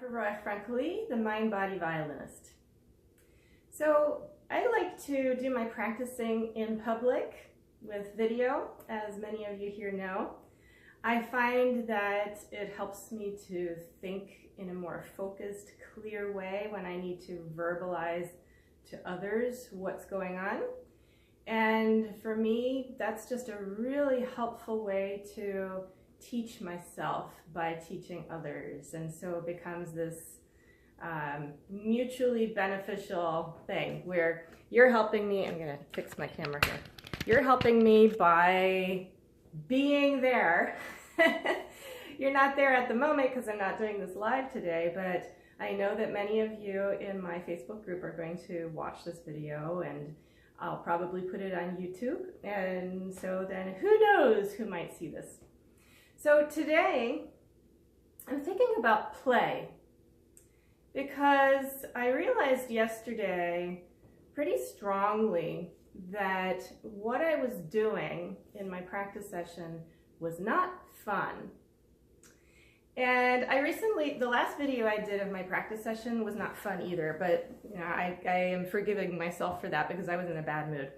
Dr. Roig-Francolí, the mind-body violinist. So I like to do my practicing in public with video, as many of you here know. I find that it helps me to think in a more focused, clear way when I need to verbalize to others what's going on. And for me, that's just a really helpful way to teach myself by teaching others. And so it becomes this mutually beneficial thing where you're helping me. I'm gonna fix my camera here. You're helping me by being there. You're not there at the moment because I'm not doing this live today, but I know that many of you in my Facebook group are going to watch this video, and I'll probably put it on YouTube, and so then who knows who might see this. So today I'm thinking about play, because I realized yesterday pretty strongly that what I was doing in my practice session was not fun. And the last video I did of my practice session was not fun either, but you know, I am forgiving myself for that because I was in a bad mood.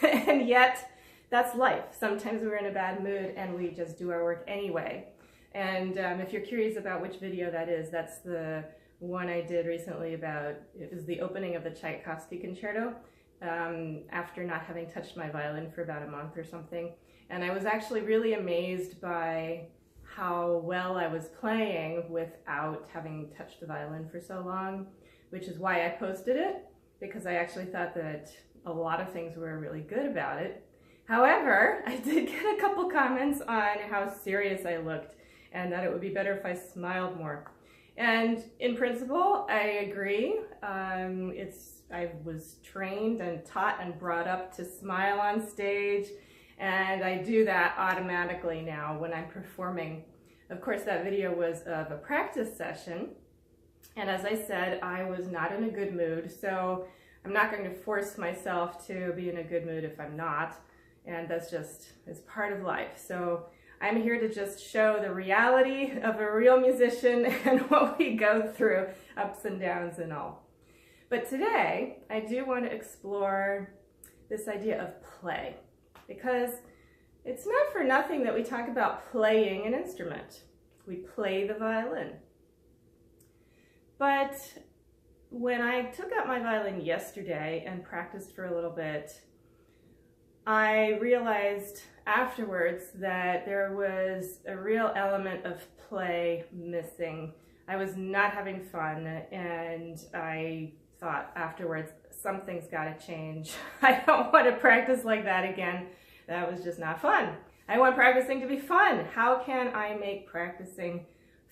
And yet, that's life. Sometimes we're in a bad mood and we just do our work anyway. And if you're curious about which video that is, that's the one I did recently about, it was the opening of the Tchaikovsky concerto after not having touched my violin for about a month or something. And I was actually really amazed by how well I was playing without having touched the violin for so long, which is why I posted it, because I actually thought that a lot of things were really good about it. However, I did get a couple comments on how serious I looked and that it would be better if I smiled more. And in principle, I agree. I was trained and taught and brought up to smile on stage, and I do that automatically now when I'm performing. Of course, that video was of a practice session, and as I said, I was not in a good mood, so I'm not going to force myself to be in a good mood if I'm not, and that's just, it's part of life. So I'm here to just show the reality of a real musician and what we go through, ups and downs and all. But today, I do want to explore this idea of play, because it's not for nothing that we talk about playing an instrument. We play the violin. But when I took out my violin yesterday and practiced for a little bit, I realized afterwards that there was a real element of play missing. I was not having fun, and I thought afterwards, something's got to change. I don't want to practice like that again. That was just not fun. I want practicing to be fun. How can I make practicing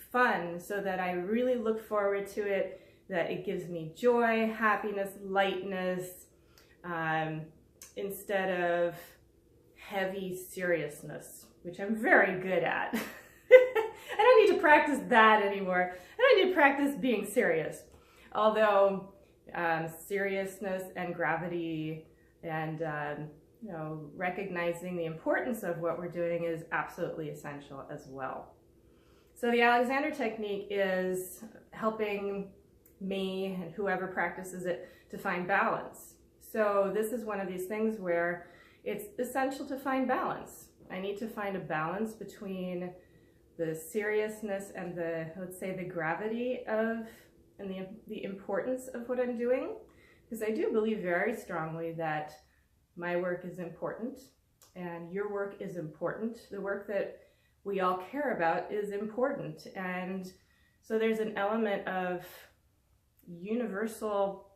fun so that I really look forward to it, that it gives me joy, happiness, lightness, instead of heavy seriousness, which I'm very good at. I don't need to practice that anymore. I don't need to practice being serious. Although seriousness and gravity and you know, recognizing the importance of what we're doing is absolutely essential as well. So the Alexander technique is helping me and whoever practices it to find balance. So this is one of these things where it's essential to find balance. I need to find a balance between the seriousness and the, let's say, the gravity of and the importance of what I'm doing, because I do believe very strongly that my work is important and your work is important. The work that we all care about is important. And so there's an element of universal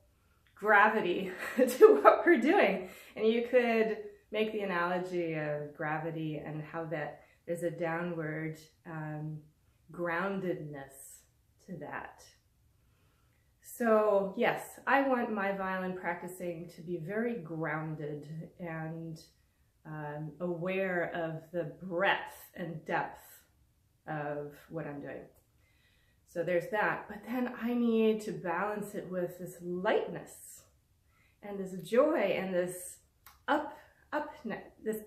gravity to what we're doing. And you could make the analogy of gravity and how that there's a downward groundedness to that. So yes, I want my violin practicing to be very grounded and aware of the breadth and depth of what I'm doing. So there's that, but then I need to balance it with this lightness and this joy and this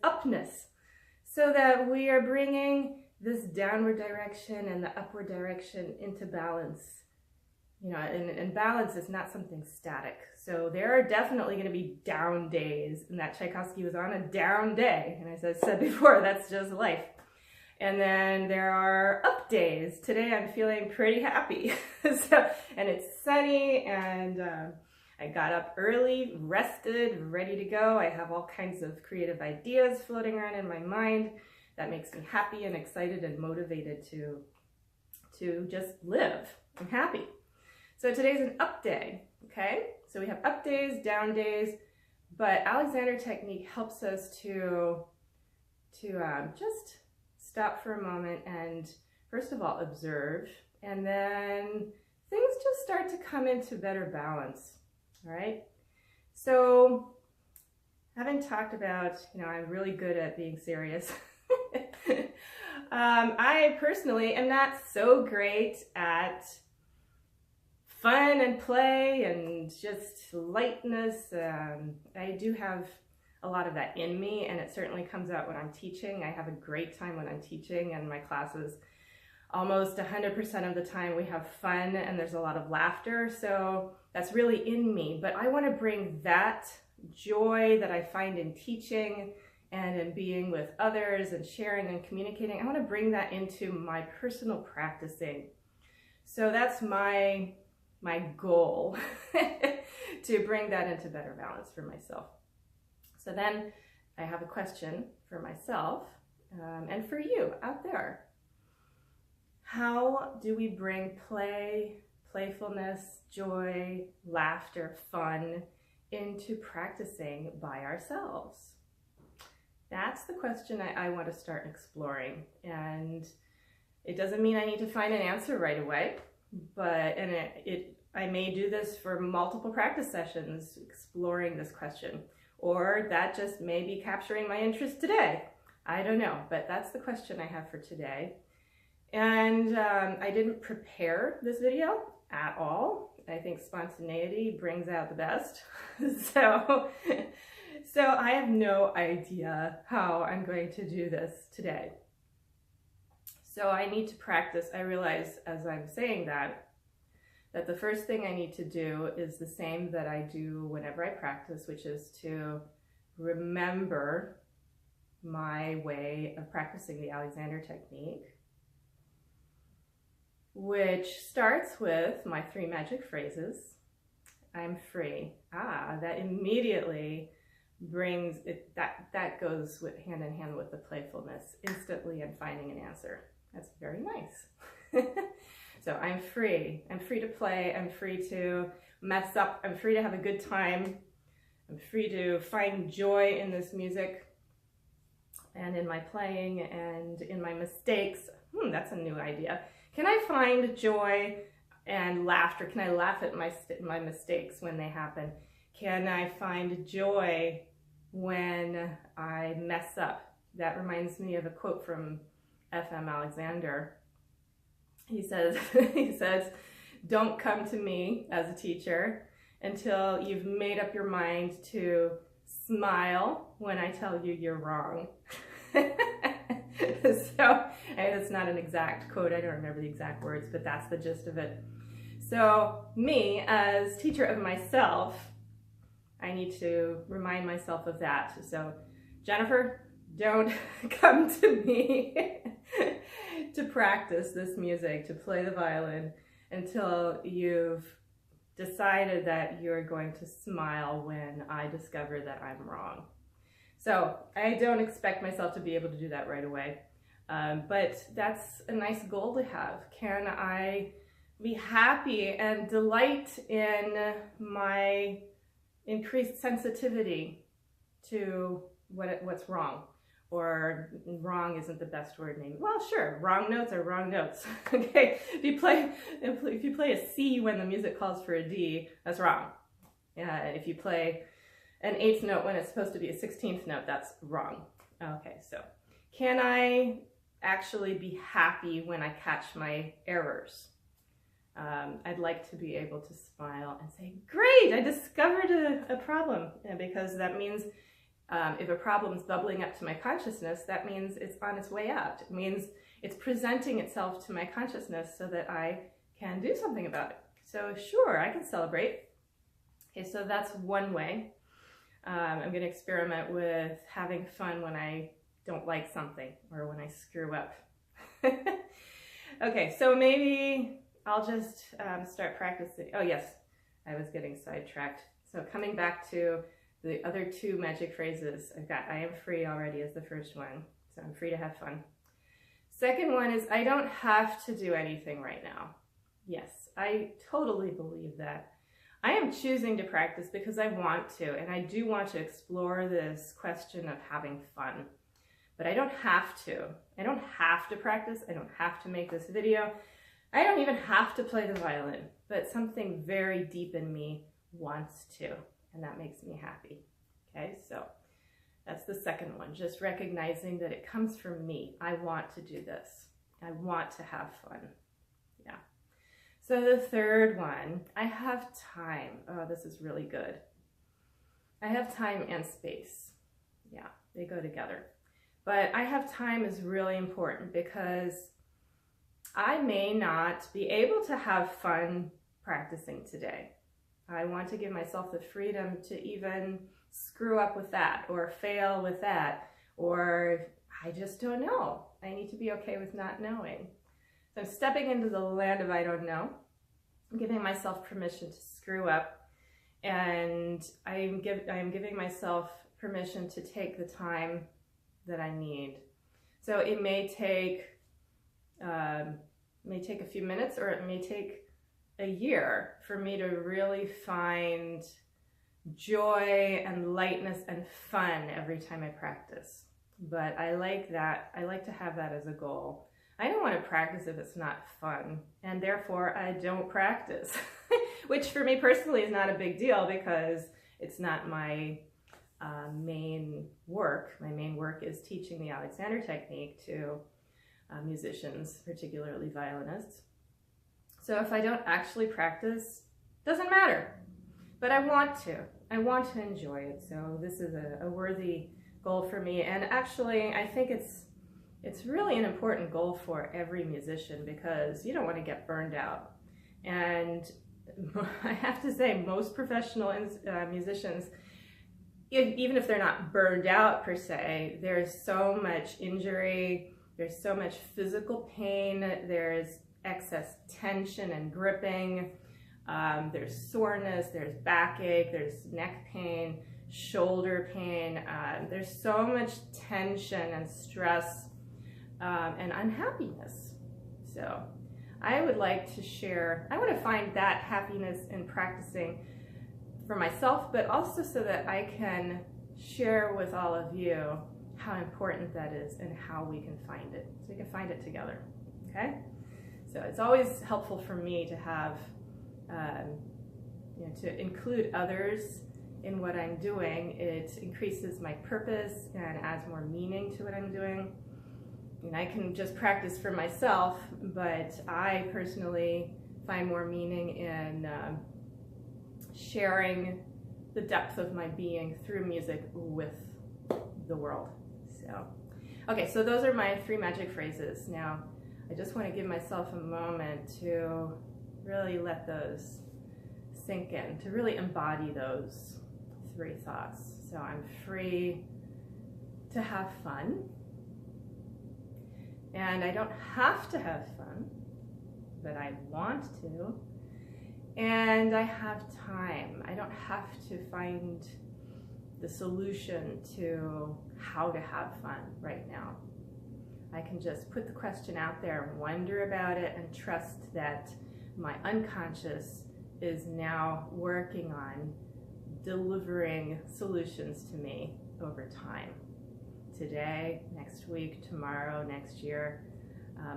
upness, so that we are bringing this downward direction and the upward direction into balance you know, and balance is not something static. So there are definitely going to be down days, and that Tchaikovsky was on a down day. And as I said before, that's just life. And then there are up days. Today I'm feeling pretty happy. And it's sunny, and I got up early, rested, ready to go. I have all kinds of creative ideas floating around in my mind. That makes me happy and excited and motivated to just live. I'm happy. So today's an up day, okay? So we have up days, down days, but Alexander technique helps us to just stop for a moment and first of all observe, and then things just start to come into better balance, all right? So having talked about, you know, I'm really good at being serious. I personally am not so great at fun and play and just lightness. I do have a lot of that in me, and it certainly comes out when I'm teaching. I have a great time when I'm teaching, and my classes, almost 100% of the time we have fun and there's a lot of laughter. So that's really in me, but I want to bring that joy that I find in teaching and in being with others and sharing and communicating. I want to bring that into my personal practicing. So that's my goal, to bring that into better balance for myself. So then I have a question for myself and for you out there. How do we bring play, playfulness, joy, laughter, fun into practicing by ourselves? That's the question I want to start exploring. And it doesn't mean I need to find an answer right away, but I may do this for multiple practice sessions, exploring this question, or that just may be capturing my interest today. I don't know, but that's the question I have for today. And I didn't prepare this video at all. I think spontaneity brings out the best. So I have no idea how I'm going to do this today. So I need to practice. I realize as I'm saying that the first thing I need to do is the same that I do whenever I practice, which is to remember my way of practicing the Alexander technique, which starts with my 3 magic phrases. I'm free. That immediately brings it, that goes hand in hand with the playfulness, instantly and finding an answer. That's very nice. So I'm free to play, I'm free to mess up, I'm free to have a good time, I'm free to find joy in this music and in my playing and in my mistakes. That's a new idea. Can I find joy and laughter? Can I laugh at my mistakes when they happen? Can I find joy when I mess up? That reminds me of a quote from F.M. Alexander. He says, don't come to me as a teacher until you've made up your mind to smile when I tell you you're wrong. So it's not an exact quote, I don't remember the exact words, but that's the gist of it. So me, as teacher of myself, I need to remind myself of that. So Jennifer, don't come to me to practice this music, to play the violin, until you've decided that you're going to smile when I discover that I'm wrong. So I don't expect myself to be able to do that right away, but that's a nice goal to have. Can I be happy and delight in my increased sensitivity to what's wrong? Or wrong isn't the best word name. Well, sure, wrong notes are wrong notes. Okay, if you play a C when the music calls for a D, that's wrong. If you play an 8th note when it's supposed to be a 16th note, that's wrong. Okay, so can I actually be happy when I catch my errors? I'd like to be able to smile and say, great, I discovered a problem, because that means if a problem is bubbling up to my consciousness, that means it's on its way out. It means it's presenting itself to my consciousness so that I can do something about it. So sure, I can celebrate. Okay, so that's one way. I'm going to experiment with having fun when I don't like something or when I screw up. Okay, so maybe I'll just start practicing. Oh yes, I was getting sidetracked. So coming back to the other two magic phrases, I've got I am free already as the first one. So I'm free to have fun. Second one is I don't have to do anything right now. Yes, I totally believe that. I am choosing to practice because I want to, and I do want to explore this question of having fun. But I don't have to. I don't have to practice. I don't have to make this video. I don't even have to play the violin, but something very deep in me wants to, and that makes me happy. Okay, so that's the second one, just recognizing that it comes from me. I want to do this. I want to have fun. Yeah. So the third one, I have time. Oh, this is really good. I have time and space. Yeah, they go together. But I have time is really important because I may not be able to have fun practicing today. I want to give myself the freedom to even screw up with that or fail with that, or I just don't know. I need to be okay with not knowing. So I'm stepping into the land of I don't know. I'm giving myself permission to screw up, and I'm giving myself permission to take the time that I need. So it may take a few minutes, or it may take a year for me to really find joy and lightness and fun every time I practice. But I like that. I like to have that as a goal. I don't want to practice if it's not fun, and therefore I don't practice, which for me personally is not a big deal because it's not my main work. My main work is teaching the Alexander technique to musicians, particularly violinists. So if I don't actually practice, doesn't matter. But I want to. I want to enjoy it. So this is a worthy goal for me. And actually, I think it's really an important goal for every musician because you don't want to get burned out. And I have to say, most professional musicians, even if they're not burned out per se, there's so much injury, there's so much physical pain, there's excess tension and gripping, there's soreness, there's backache, there's neck pain, shoulder pain, there's so much tension and stress and unhappiness. So I would like to share, I want to find that happiness in practicing for myself, but also so that I can share with all of you how important that is and how we can find it. So we can find it together, okay? So it's always helpful for me to have, to include others in what I'm doing. It increases my purpose and adds more meaning to what I'm doing. And I can just practice for myself, but I personally find more meaning in sharing the depth of my being through music with the world. So, okay, so those are my 3 magic phrases. Now, I just want to give myself a moment to really let those sink in, to really embody those 3 thoughts. So I'm free to have fun, and I don't have to have fun, but I want to. And I have time. I don't have to find the solution to how to have fun right now. I can just put the question out there and wonder about it and trust that my unconscious is now working on delivering solutions to me over time. Today, next week, tomorrow, next year.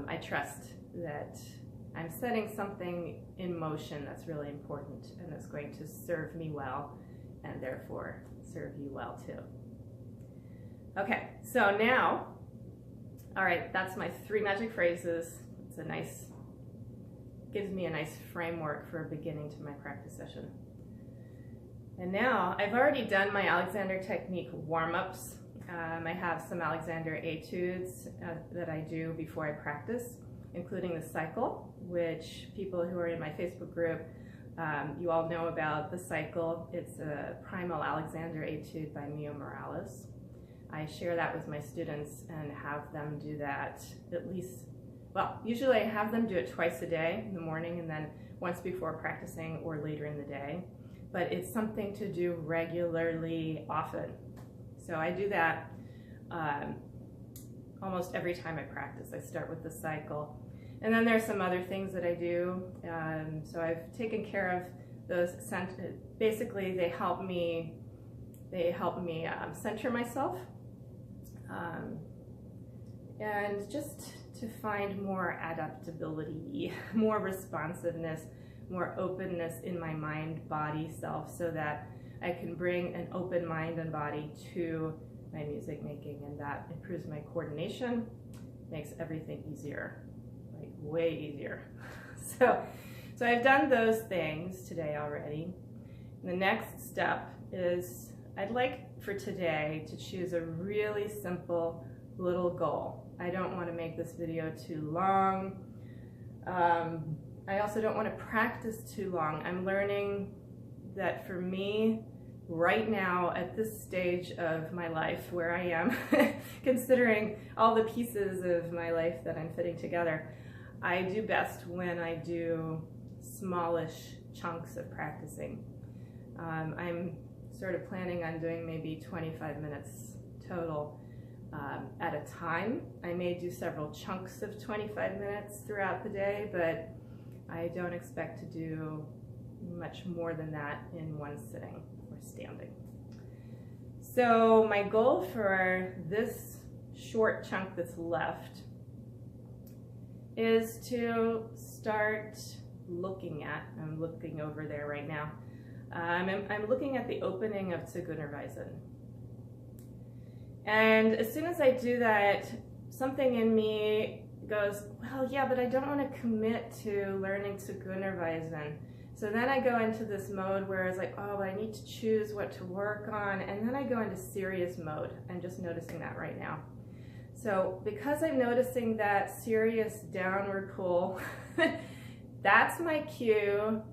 I trust that I'm setting something in motion that's really important and that's going to serve me well and therefore serve you well too. Okay, so now, all right, that's my 3 magic phrases. It's a nice, gives me a nice framework for a beginning to my practice session. And now, I've already done my Alexander technique warm-ups. I have some Alexander etudes that I do before I practice, including the cycle, which people who are in my Facebook group You all know about the cycle. It's a Primal Alexander Etude by Mio Morales. I share that with my students and have them do that at least, well, usually I have them do it twice a day, in the morning and then once before practicing or later in the day. But it's something to do regularly, often. So I do that almost every time I practice. I start with the cycle. And then there's some other things that I do. So I've taken care of those. Basically, they help me center myself, and just to find more adaptability, more responsiveness, more openness in my mind, body, self, so that I can bring an open mind and body to my music making, and that improves my coordination, makes everything easier, like way easier. So I've done those things today already. And the next step is I'd like for today to choose a really simple little goal. I don't want to make this video too long. I also don't want to practice too long. I'm learning that for me, right now at this stage of my life where I am, considering all the pieces of my life that I'm fitting together, I do best when I do smallish chunks of practicing. I'm sort of planning on doing maybe 25 minutes total at a time. I may do several chunks of 25 minutes throughout the day, but I don't expect to do much more than that in one sitting or standing. So my goal for this short chunk that's left is to start looking at, I'm looking over there right now, I'm looking at the opening of Zieguenerweisen. And as soon as I do that, something in me goes, well, yeah, but I don't want to commit to learning Zieguenerweisen. So then I go into this mode where it's like, oh, I need to choose what to work on, and then I go into serious mode. I'm just noticing that right now. So because I'm noticing that serious downward pull, that's my cue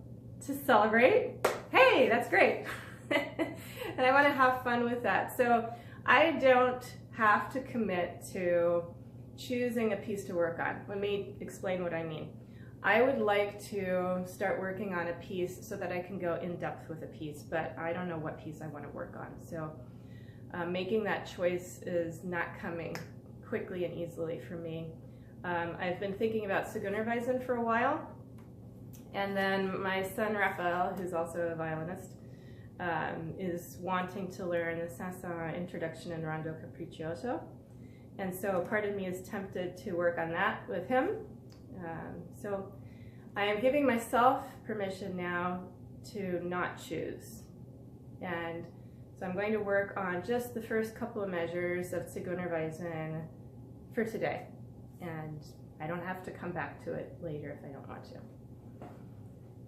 to celebrate. Hey, that's great. And I want to have fun with that. So I don't have to commit to choosing a piece to work on. Let me explain what I mean. I would like to start working on a piece so that I can go in depth with a piece, but I don't know what piece I want to work on. So making that choice is not coming quickly and easily for me. I've been thinking about Zieguenerweisen for a while, and then my son Raphael, who's also a violinist, is wanting to learn the Saint-Saëns Introduction and Rondo Capriccioso. And so part of me is tempted to work on that with him. So I am giving myself permission now to not choose. And so I'm going to work on just the first couple of measures of Zieguenerweisen for today. And I don't have to come back to it later if I don't want to.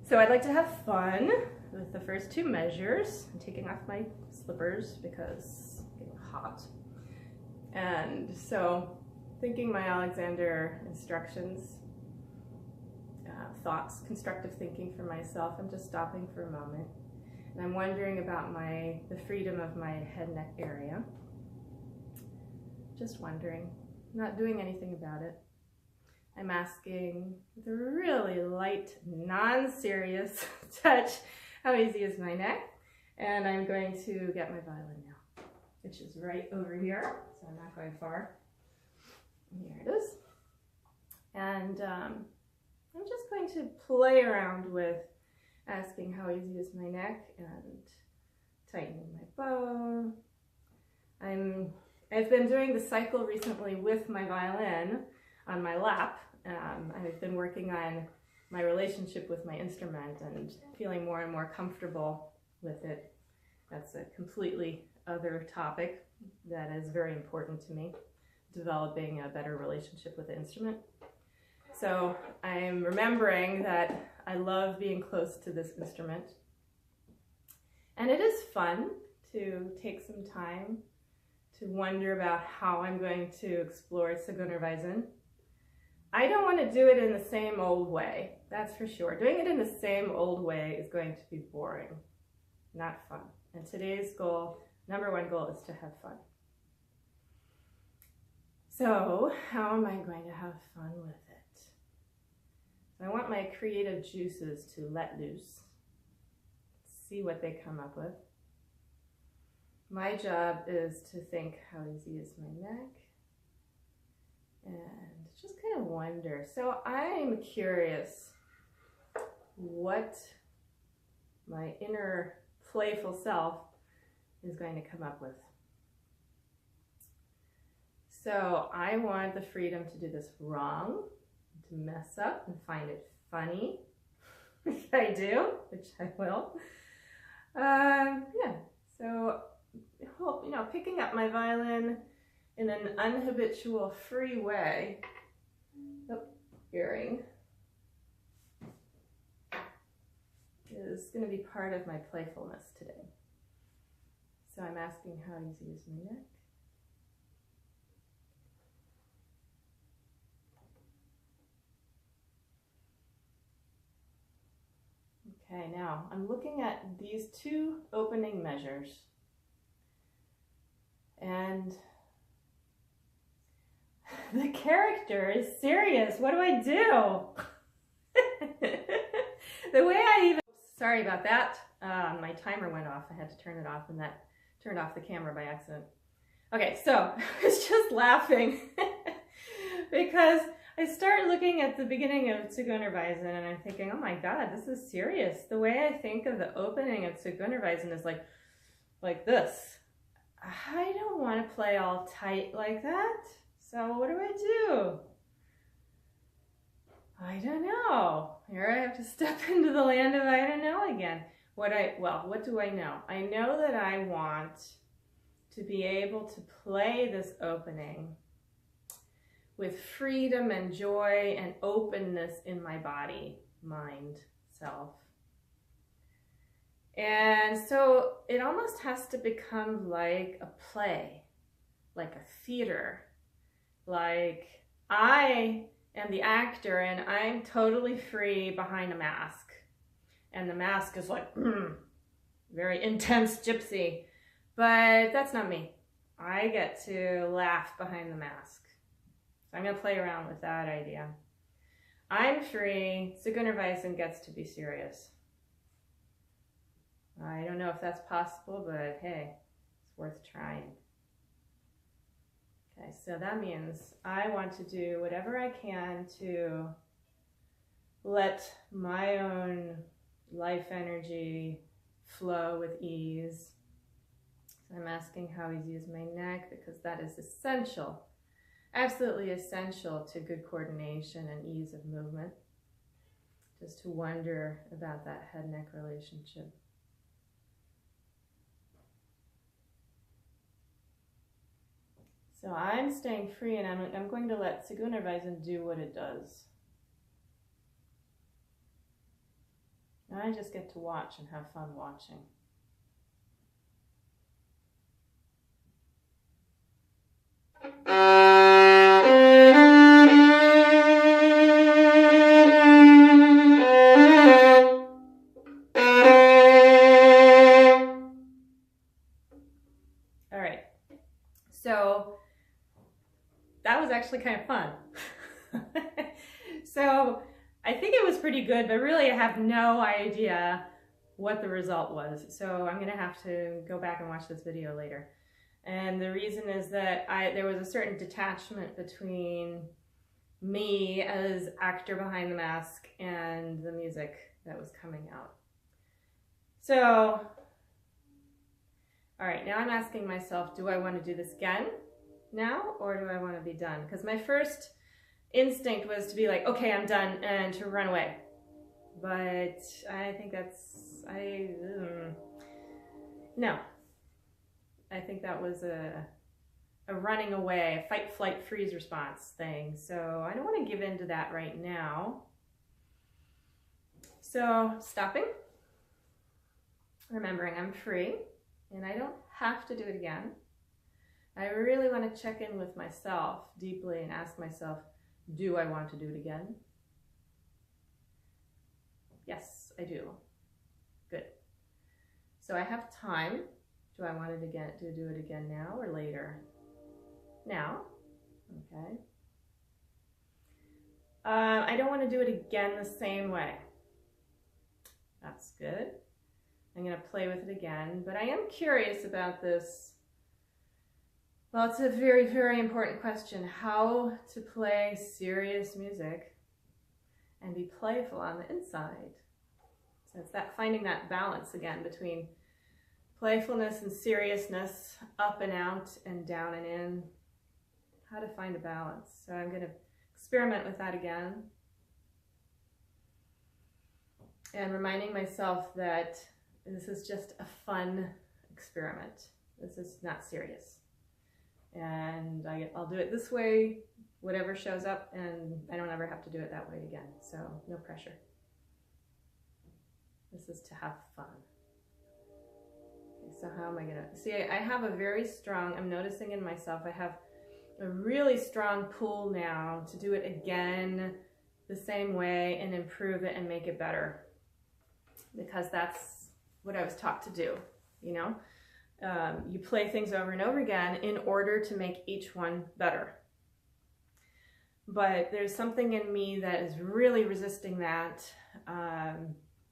So I'd like to have fun with the first two measures. I'm taking off my slippers because it's getting hot. And so thinking my Alexander instructions, thoughts, constructive thinking for myself, I'm just stopping for a moment. And I'm wondering about the freedom of my head neck area. Just wondering, not doing anything about it. I'm asking with a really light, non-serious touch, how easy is my neck? And I'm going to get my violin now, which is right over here, so I'm not going far. Here it is. And I'm just going to play around with asking how easy is my neck and tightening my bow. I've been doing the cycle recently with my violin on my lap. I've been working on my relationship with my instrument and feeling more and more comfortable with it. That's a completely other topic that is very important to me, developing a better relationship with the instrument. So I'm remembering that I love being close to this instrument. And it is fun to take some time to wonder about how I'm going to explore Zieguenerweisen. I don't want to do it in the same old way, that's for sure. Doing it in the same old way is going to be boring, not fun. And today's goal, number one goal, is to have fun. So how am I going to have fun with it? I want my creative juices to let loose, see what they come up with. My job is to think, how easy is my neck? And just kind of wonder. So I'm curious what my inner playful self is going to come up with. So I want the freedom to do this wrong, to mess up and find it funny, if I do, which I will. Yeah, so, you know, picking up my violin in an unhabitual, free way. Oh, earring. Is going to be part of my playfulness today. So I'm asking, how easy is my neck? Okay, now I'm looking at these two opening measures. And the character is serious. What do I do? The way I even... Sorry about that. My timer went off. I had to turn it off, and that turned off the camera by accident. Okay, so I was just laughing because I start looking at the beginning of Zieguenerweisen and I'm thinking, oh my God, this is serious. The way I think of the opening of Zieguenerweisen is like this. I don't want to play all tight like that. So what do I do? I don't know. Here I have to step into the land of I don't know again. What do I know? I know that I want to be able to play this opening with freedom and joy and openness in my body, mind, self. And so it almost has to become like a play, like a theater, like I am the actor and I'm totally free behind a mask. And the mask is like, very intense gypsy, but that's not me. I get to laugh behind the mask. So I'm gonna play around with that idea. I'm free, Zieguenerweisen gets to be serious. I don't know if that's possible, but hey, it's worth trying. Okay, so that means I want to do whatever I can to let my own life energy flow with ease. So I'm asking, how easy is my neck? Because that is essential, absolutely essential to good coordination and ease of movement. Just to wonder about that head-neck relationship. So I'm staying free and I'm going to let Zieguenerweisen do what it does. And I just get to watch and have fun watching. All right, so that was actually kind of fun. So I think it was pretty good, but really I have no idea what the result was. So I'm gonna have to go back and watch this video later. And the reason is that there was a certain detachment between me as actor behind the mask and the music that was coming out. So, all right, now I'm asking myself, do I want to do this again now, or do I want to be done? Because my first instinct was to be like, okay, I'm done, and to run away. But I think that's, no. I think that was a running away, a fight, flight, freeze response thing. So I don't want to give in to that right now. So stopping, remembering I'm free and I don't have to do it again. I really want to check in with myself deeply and ask myself, Do I want to do it again? Yes, I do. Good. So I have time. Do I want it again, to do it again now or later? Now. Okay. I don't want to do it again the same way. That's good. I'm going to play with it again, but I am curious about this. Well, it's a very, very important question. How to play serious music and be playful on the inside. So it's that finding that balance again between playfulness and seriousness, up and out and down and in. How to find a balance. So I'm going to experiment with that again. And reminding myself that this is just a fun experiment. This is not serious. And I'll do it this way, whatever shows up, and I don't ever have to do it that way again. So no pressure. This is to have fun. Okay, so how am I gonna, see, I have a very strong, I'm noticing in myself, I have a really strong pull now to do it again the same way and improve it and make it better. Because that's what I was taught to do, you know? You play things over and over again in order to make each one better. But there's something in me that is really resisting that,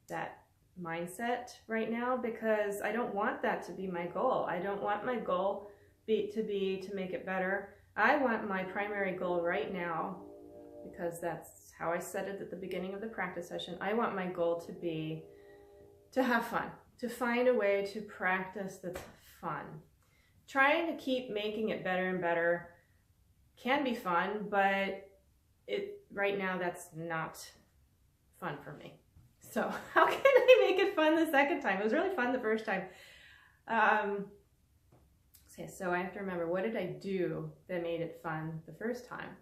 that mindset right now, because I don't want that to be my goal. I don't want my goal to make it better. I want my primary goal right now, because that's how I said it at the beginning of the practice session. I want my goal to be to have fun, to find a way to practice that's fun. Trying to keep making it better and better can be fun, but right now that's not fun for me. So how can I make it fun the second time? It was really fun the first time. Okay, so I have to remember, what did I do that made it fun the first time?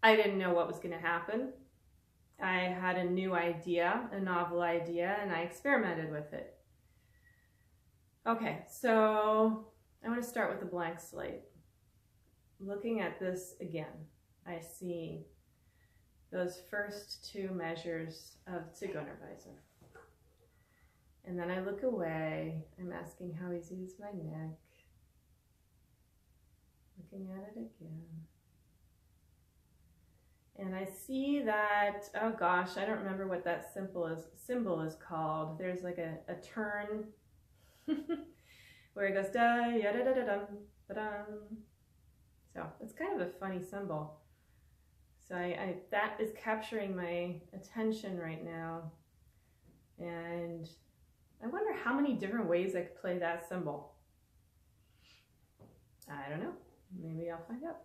I didn't know what was going to happen. I had a new idea, a novel idea, and I experimented with it. Okay, so I want to start with a blank slate. Looking at this again, I see those first two measures of Zieguenerweisen. And then I look away, I'm asking how easy is my neck. Looking at it again. And I see that, oh gosh, I don't remember what that symbol is called. There's like a turn where it goes da ya da da da dum da dum. So it's kind of a funny symbol. So that is capturing my attention right now. And I wonder how many different ways I could play that symbol. I don't know. Maybe I'll find out.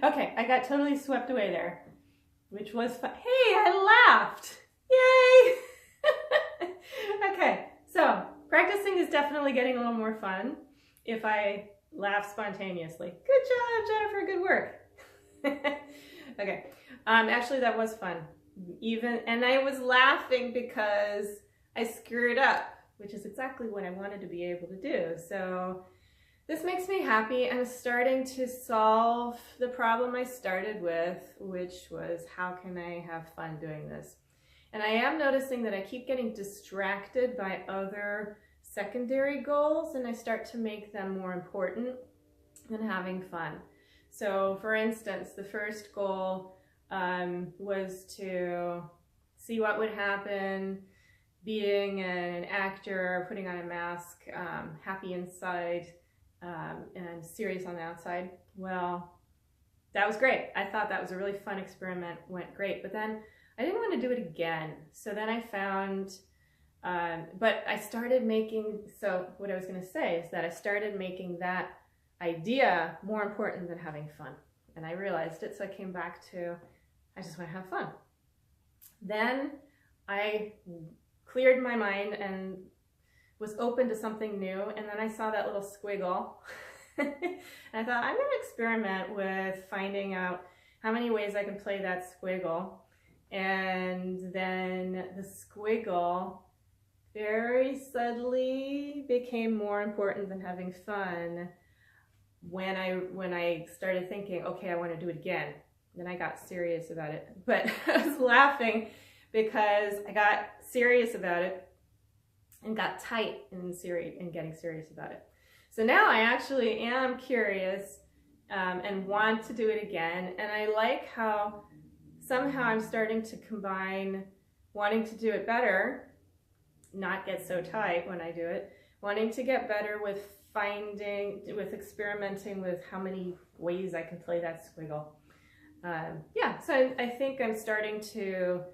Okay, I got totally swept away there, which was fun. Hey, I laughed! Yay! Okay, so practicing is definitely getting a little more fun if I laugh spontaneously. Good job, Jennifer, good work. Okay, actually that was fun. And I was laughing because I screwed up, which is exactly what I wanted to be able to do. So this makes me happy. I'm starting to solve the problem I started with, which was how can I have fun doing this? And I am noticing that I keep getting distracted by other secondary goals, and I start to make them more important than having fun. So for instance, the first goal was to see what would happen being an actor, putting on a mask, happy inside, and serious on the outside. Well, that was great. I thought that was a really fun experiment, went great, but then I didn't want to do it again. So then I found, but I started making, so what I was going to say is that I started making that idea more important than having fun. And I realized it, so I came back to, I just want to have fun. Then I cleared my mind and was open to something new. And then I saw that little squiggle. And I thought, I'm going to experiment with finding out how many ways I can play that squiggle. And then the squiggle very subtly became more important than having fun when I started thinking, okay, I want to do it again. Then I got serious about it. But I was laughing because I got serious about it and got tight in getting serious about it. So now I actually am curious and want to do it again. And I like how somehow I'm starting to combine wanting to do it better, not get so tight when I do it, wanting to get better with experimenting with how many ways I can play that squiggle. Yeah, so I think I'm starting to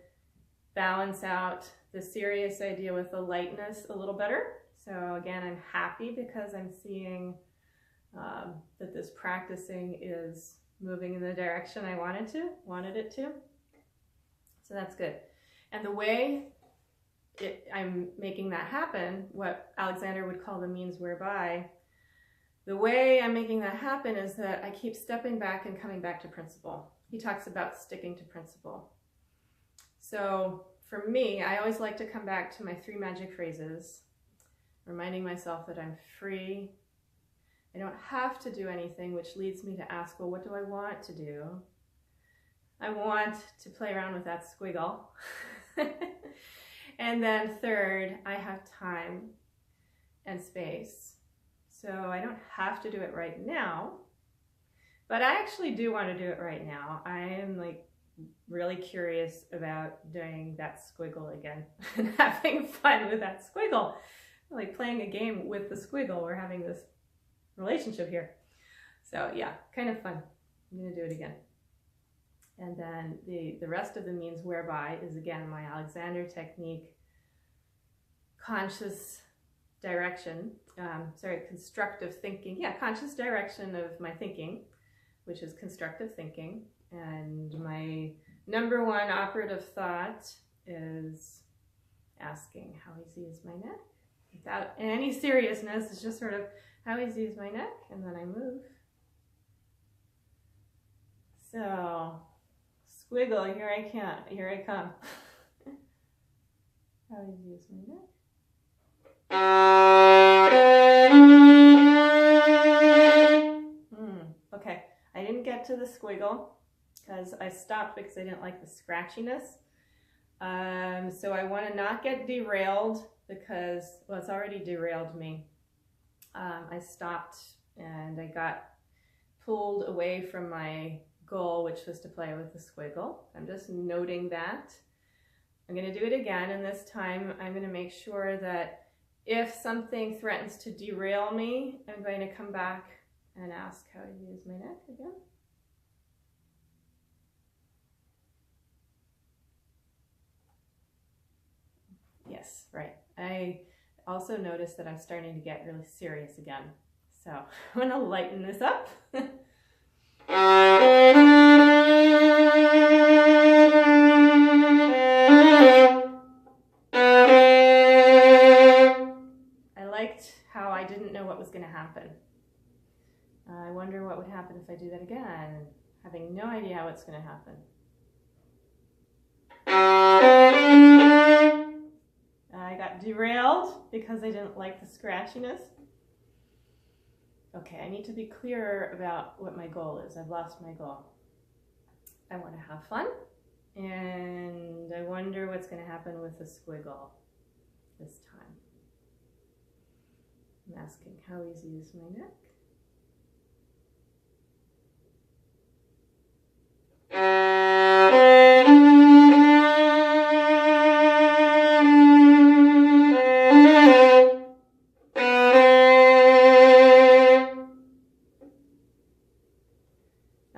balance out the serious idea with the lightness a little better. So again, I'm happy because I'm seeing that this practicing is moving in the direction I wanted it to. So that's good. And the way I'm making that happen, what Alexander would call the means whereby, the way I'm making that happen is that I keep stepping back and coming back to principle. He talks about sticking to principle. So for me, I always like to come back to my 3 magic phrases, reminding myself that I'm free. I don't have to do anything, which leads me to ask, well, what do I want to do? I want to play around with that squiggle. And then third, I have time and space. So I don't have to do it right now, but I actually do want to do it right now. I am like really curious about doing that squiggle again and having fun with that squiggle. Like playing a game with the squiggle. We're having this relationship here. So yeah, kind of fun. I'm going to do it again. And then the rest of the means whereby is again my Alexander technique, conscious direction, constructive thinking. Yeah, conscious direction of my thinking, which is constructive thinking. And my number 1 operative thought is asking, how easy is my neck? Without any seriousness, it's just sort of, how easy is my neck? And then I move. So, squiggle, here I come. How easy is my neck? Okay, I didn't get to the squiggle because I stopped because I didn't like the scratchiness. So I want to not get derailed because, well, it's already derailed me. I stopped and I got pulled away from my goal, which was to play with the squiggle. I'm just noting that. I'm going to do it again, and this time I'm going to make sure that if something threatens to derail me, I'm going to come back and ask, how easy is my neck again? Yes, right. I also noticed that I'm starting to get really serious again. So I'm going to lighten this up. I liked how I didn't know what was going to happen. I wonder what would happen if I do that again, having no idea what's going to happen. I got derailed because I didn't like the scratchiness. Okay, I need to be clearer about what my goal is. I've lost my goal. I want to have fun, and I wonder what's going to happen with the squiggle this time. I'm asking, how easy is my neck?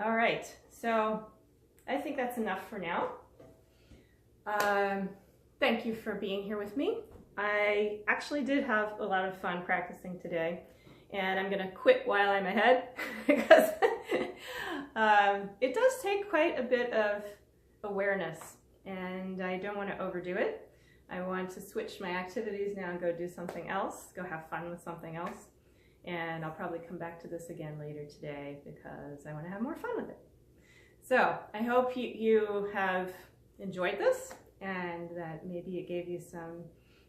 All right, so I think that's enough for now. Thank you for being here with me. I actually did have a lot of fun practicing today, and I'm going to quit while I'm ahead because it does take quite a bit of awareness, and I don't want to overdo it. I want to switch my activities now and go do something else, go have fun with something else. And I'll probably come back to this again later today because I want to have more fun with it. So I hope you have enjoyed this and that maybe it gave you some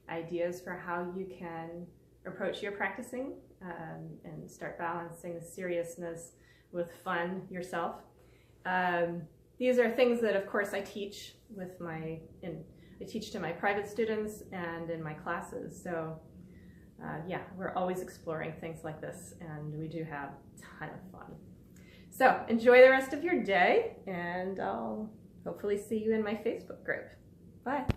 ideas for how you can approach your practicing and start balancing the seriousness with fun yourself. These are things that, of course, I teach I teach to my private students and in my classes. So yeah, we're always exploring things like this, and we do have a ton of fun. So enjoy the rest of your day, and I'll hopefully see you in my Facebook group. Bye.